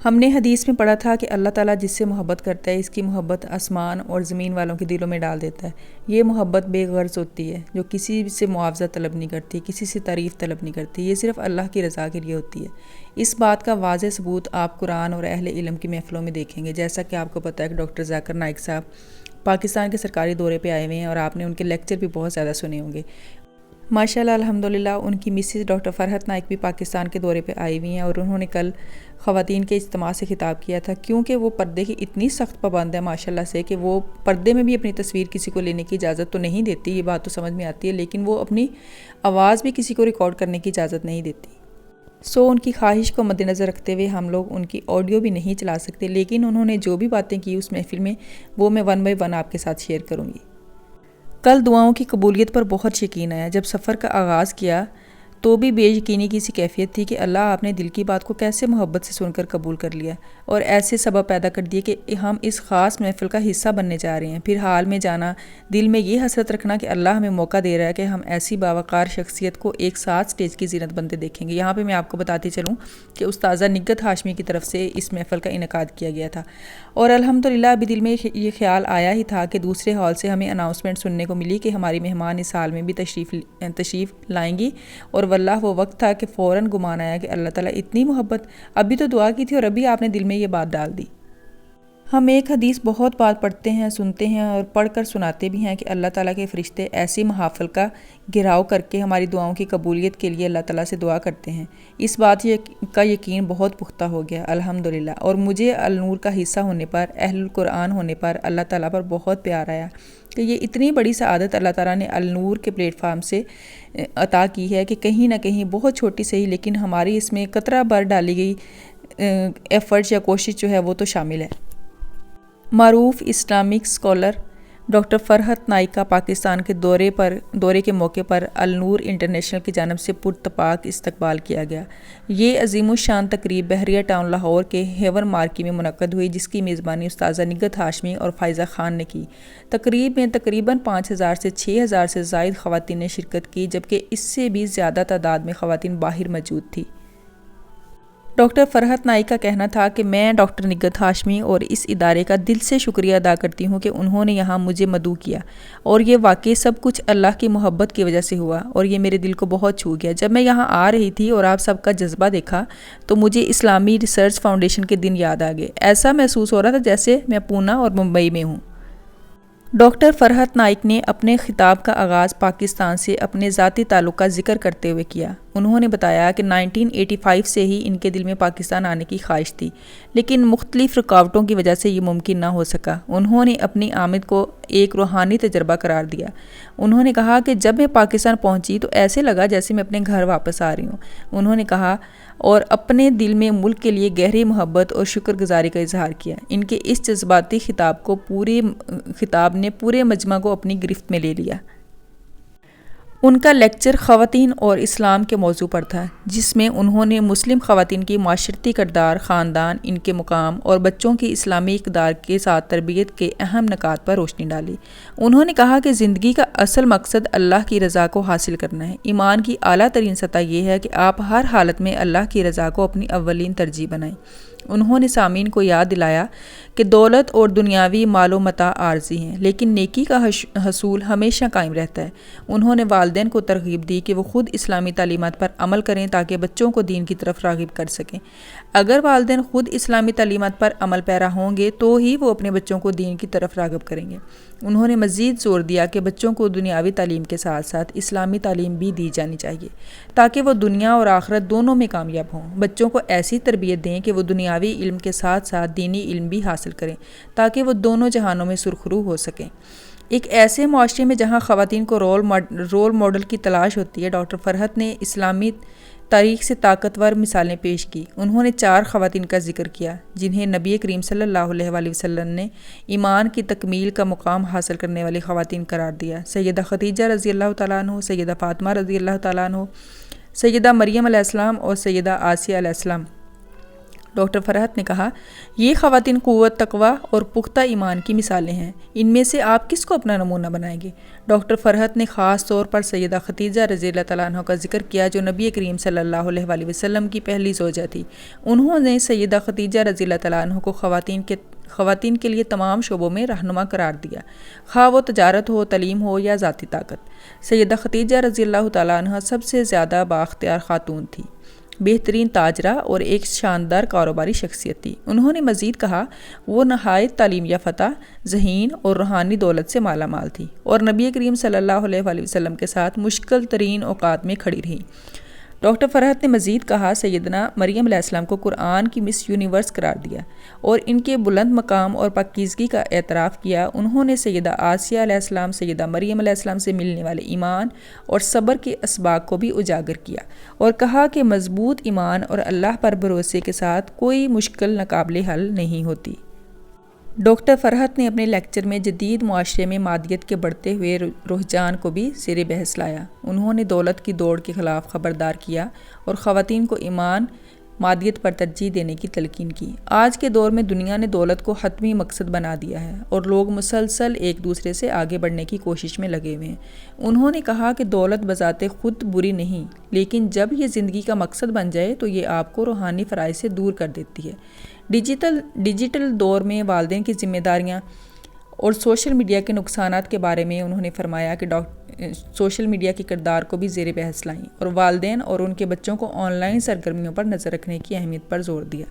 ہم نے حدیث میں پڑھا تھا کہ اللہ تعالیٰ جس سے محبت کرتا ہے اس کی محبت آسمان اور زمین والوں کے دلوں میں ڈال دیتا ہے۔ یہ محبت بے غرض ہوتی ہے، جو کسی سے معاوضہ طلب نہیں کرتی، کسی سے تعریف طلب نہیں کرتی، یہ صرف اللہ کی رضا کے لیے ہوتی ہے۔ اس بات کا واضح ثبوت آپ قرآن اور اہل علم کی محفلوں میں دیکھیں گے، جیسا کہ آپ کو پتہ ہے کہ ڈاکٹر ذاکر نائک صاحب پاکستان کے سرکاری دورے پہ آئے ہوئے ہیں اور آپ نے ان کے لیکچر بھی بہت زیادہ سنے ہوں گے۔ ماشاءاللہ الحمدللہ ان کی مسز ڈاکٹر فرحت نائک بھی پاکستان کے دورے پہ آئی ہوئی ہیں، اور انہوں نے کل خواتین کے اجتماع سے خطاب کیا تھا، کیونکہ وہ پردے کی اتنی سخت پابند ہے ماشاءاللہ سے کہ وہ پردے میں بھی اپنی تصویر کسی کو لینے کی اجازت تو نہیں دیتی، یہ بات تو سمجھ میں آتی ہے، لیکن وہ اپنی آواز بھی کسی کو ریکارڈ کرنے کی اجازت نہیں دیتی۔ ان کی خواہش کو مد نظر رکھتے ہوئے ہم لوگ ان کی آڈیو بھی نہیں چلا سکتے، لیکن انہوں نے جو بھی باتیں کی اس محفل میں وہ میں 1 بائی 1 آپ کے ساتھ شیئر کروں گی۔ کل دعاؤں کی قبولیت پر بہت یقین آیا۔ جب سفر کا آغاز کیا تو بھی بے یقینی کی سی کیفیت تھی کہ اللہ آپ نے دل کی بات کو کیسے محبت سے سن کر قبول کر لیا اور ایسے سبب پیدا کر دیے کہ ہم اس خاص محفل کا حصہ بننے جا رہے ہیں۔ پھر حال میں جانا، دل میں یہ حسرت رکھنا کہ اللہ ہمیں موقع دے رہا ہے کہ ہم ایسی باوقار شخصیت کو ایک ساتھ سٹیج کی زینت بنتے دیکھیں گے۔ یہاں پہ میں آپ کو بتاتی چلوں کہ استاذہ نگہت ہاشمی کی طرف سے اس محفل کا انعقاد کیا گیا تھا، اور الحمدللہ ابھی دل میں یہ خیال آیا ہی تھا کہ دوسرے ہال سے ہمیں اناؤنسمنٹ سننے کو ملی کہ ہماری مہمان اس سال میں بھی تشریف لائیں گی، اور واللہ وہ وقت تھا کہ فوراً گمان آیا کہ اللہ تعالیٰ اتنی محبت، ابھی تو دعا کی تھی اور ابھی آپ نے دل میں یہ بات ڈال دی۔ ہم ایک حدیث بہت بار پڑھتے ہیں، سنتے ہیں اور پڑھ کر سناتے بھی ہیں کہ اللہ تعالیٰ کے فرشتے ایسی محافل کا گھیراؤ کر کے ہماری دعاؤں کی قبولیت کے لیے اللہ تعالیٰ سے دعا کرتے ہیں۔ اس بات کا یقین بہت پختہ ہو گیا الحمدللہ، اور مجھے النور کا حصہ ہونے پر، اہل القرآن ہونے پر اللہ تعالیٰ پر بہت پیار آیا کہ یہ اتنی بڑی سعادت اللہ تعالیٰ نے النور کے پلیٹ فارم سے عطا کی ہے کہ کہیں نہ کہیں بہت چھوٹی صحیح لیکن ہماری اس میں قطرہ بھر ڈالی گئی ایفرٹس یا کوشش جو ہے وہ تو شامل ہے۔ معروف اسلامک اسکالر ڈاکٹر فرحت نائک کا پاکستان کے دورے کے موقع پر النور انٹرنیشنل کی جانب سے پرتپاک استقبال کیا گیا۔ یہ عظیم الشان تقریب بحریہ ٹاؤن لاہور کے ہیور مارکی میں منعقد ہوئی، جس کی میزبانی استاذہ نگہت ہاشمی اور فائزہ خان نے کی۔ تقریب میں تقریباً 5000 سے 6000 سے زائد خواتین نے شرکت کی، جبکہ اس سے بھی زیادہ تعداد میں خواتین باہر موجود تھیں۔ ڈاکٹر فرحت نائک کا کہنا تھا کہ میں ڈاکٹر نگہت ہاشمی اور اس ادارے کا دل سے شکریہ ادا کرتی ہوں کہ انہوں نے یہاں مجھے مدعو کیا، اور یہ واقعی سب کچھ اللہ کی محبت کی وجہ سے ہوا، اور یہ میرے دل کو بہت چھو گیا۔ جب میں یہاں آ رہی تھی اور آپ سب کا جذبہ دیکھا تو مجھے اسلامی ریسرچ فاؤنڈیشن کے دن یاد آ گئے۔ ایسا محسوس ہو رہا تھا جیسے میں پونا اور ممبئی میں ہوں۔ ڈاکٹر فرحت نائک نے اپنے خطاب کا آغاز پاکستان سے اپنے ذاتی تعلق کا ذکر کرتے ہوئے کیا۔ انہوں نے بتایا کہ 1985 سے ہی ان کے دل میں پاکستان آنے کی خواہش تھی، لیکن مختلف رکاوٹوں کی وجہ سے یہ ممکن نہ ہو سکا۔ انہوں نے اپنی آمد کو ایک روحانی تجربہ قرار دیا۔ انہوں نے کہا کہ جب میں پاکستان پہنچی تو ایسے لگا جیسے میں اپنے گھر واپس آ رہی ہوں۔ انہوں نے کہا اور اپنے دل میں ملک کے لیے گہری محبت اور شکر گزاری کا اظہار کیا۔ ان کے اس جذباتی خطاب نے پورے مجمع کو اپنی گرفت میں لے لیا۔ ان کا لیکچر خواتین اور اسلام کے موضوع پر تھا، جس میں انہوں نے مسلم خواتین کی معاشرتی کردار، خاندان، ان کے مقام اور بچوں کی اسلامی اقدار کے ساتھ تربیت کے اہم نکات پر روشنی ڈالی۔ انہوں نے کہا کہ زندگی کا اصل مقصد اللہ کی رضا کو حاصل کرنا ہے۔ ایمان کی اعلیٰ ترین سطح یہ ہے کہ آپ ہر حالت میں اللہ کی رضا کو اپنی اولین ترجیح بنائیں۔ انہوں نے سامعین کو یاد دلایا کہ دولت اور دنیاوی مال و متاع عارضی ہیں، لیکن نیکی کا حصول ہمیشہ قائم رہتا ہے۔ انہوں نے والدین کو ترغیب دی کہ وہ خود اسلامی تعلیمات پر عمل کریں تاکہ بچوں کو دین کی طرف راغب کر سکیں۔ اگر والدین خود اسلامی تعلیمات پر عمل پیرا ہوں گے تو ہی وہ اپنے بچوں کو دین کی طرف راغب کریں گے۔ انہوں نے مزید زور دیا کہ بچوں کو دنیاوی تعلیم کے ساتھ ساتھ اسلامی تعلیم بھی دی جانی چاہیے تاکہ وہ دنیا اور آخرت دونوں میں کامیاب ہوں۔ بچوں کو ایسی تربیت دیں کہ وہ دنیاوی علم کے ساتھ ساتھ دینی علم بھی حاصل کریں تاکہ وہ دونوں جہانوں میں سرخرو ہو سکیں۔ ایک ایسے معاشرے میں جہاں خواتین کو رول ماڈل کی تلاش ہوتی ہے، ڈاکٹر فرحت نے اسلامی تاریخ سے طاقتور مثالیں پیش کی۔ انہوں نے 4 خواتین کا ذکر کیا جنہیں نبی کریم صلی اللہ علیہ وآلہ وسلم نے ایمان کی تکمیل کا مقام حاصل کرنے والی خواتین قرار دیا۔ سیدہ خدیجہ رضی اللہ تعالیٰ عنہ، سیدہ فاطمہ رضی اللہ تعالیٰ عنہ، سیدہ مریم علیہ السلام اور سیدہ آسیہ علیہ السلام۔ ڈاکٹر فرحت نے کہا، یہ خواتین قوت، تقوی اور پختہ ایمان کی مثالیں ہیں، ان میں سے آپ کس کو اپنا نمونہ بنائیں گے؟ ڈاکٹر فرحت نے خاص طور پر سیدہ خدیجہ رضی اللہ تعالیٰ عنہ کا ذکر کیا، جو نبی کریم صلی اللہ علیہ وآلہ وسلم کی پہلی زوجہ تھی۔ انہوں نے سیدہ خدیجہ رضی اللہ تعالیٰ عنہ کو خواتین کے لیے تمام شعبوں میں رہنما قرار دیا، خواہ وہ تجارت ہو، تعلیم ہو یا ذاتی طاقت۔ سیدہ خدیجہ رضی اللہ تعالیٰ عنہ سب سے زیادہ بااختیار خاتون تھی، بہترین تاجرہ اور ایک شاندار کاروباری شخصیت تھی۔ انہوں نے مزید کہا، وہ نہایت تعلیم یافتہ، ذہین اور روحانی دولت سے مالا مال تھی، اور نبی کریم صلی اللہ علیہ وآلہ وسلم کے ساتھ مشکل ترین اوقات میں کھڑی رہیں۔ ڈاکٹر فرحت نے مزید کہا، سیدنا مریم علیہ السلام کو قرآن کی مس یونیورس قرار دیا اور ان کے بلند مقام اور پاکیزگی کا اعتراف کیا۔ انہوں نے سیدہ آسیہ علیہ السلام، سیدہ مریم علیہ السلام سے ملنے والے ایمان اور صبر کے اسباق کو بھی اجاگر کیا اور کہا کہ مضبوط ایمان اور اللہ پر بھروسے کے ساتھ کوئی مشکل ناقابل حل نہیں ہوتی۔ ڈاکٹر فرحت نے اپنے لیکچر میں جدید معاشرے میں مادیت کے بڑھتے ہوئے رجحان کو بھی زیر بحث لایا۔ انہوں نے دولت کی دوڑ کے خلاف خبردار کیا اور خواتین کو ایمان، مادیت پر ترجیح دینے کی تلقین کی۔ آج کے دور میں دنیا نے دولت کو حتمی مقصد بنا دیا ہے اور لوگ مسلسل ایک دوسرے سے آگے بڑھنے کی کوشش میں لگے ہوئے ہیں۔ انہوں نے کہا کہ دولت بذات خود بری نہیں، لیکن جب یہ زندگی کا مقصد بن جائے تو یہ آپ کو روحانی فرائض سے دور کر دیتی ہے۔ ڈیجیٹل دور میں والدین کی ذمہ داریاں اور سوشل میڈیا کے نقصانات کے بارے میں انہوں نے فرمایا کہ سوشل میڈیا کے کردار کو بھی زیر بحث لائیں اور والدین اور ان کے بچوں کو آن لائن سرگرمیوں پر نظر رکھنے کی اہمیت پر زور دیا۔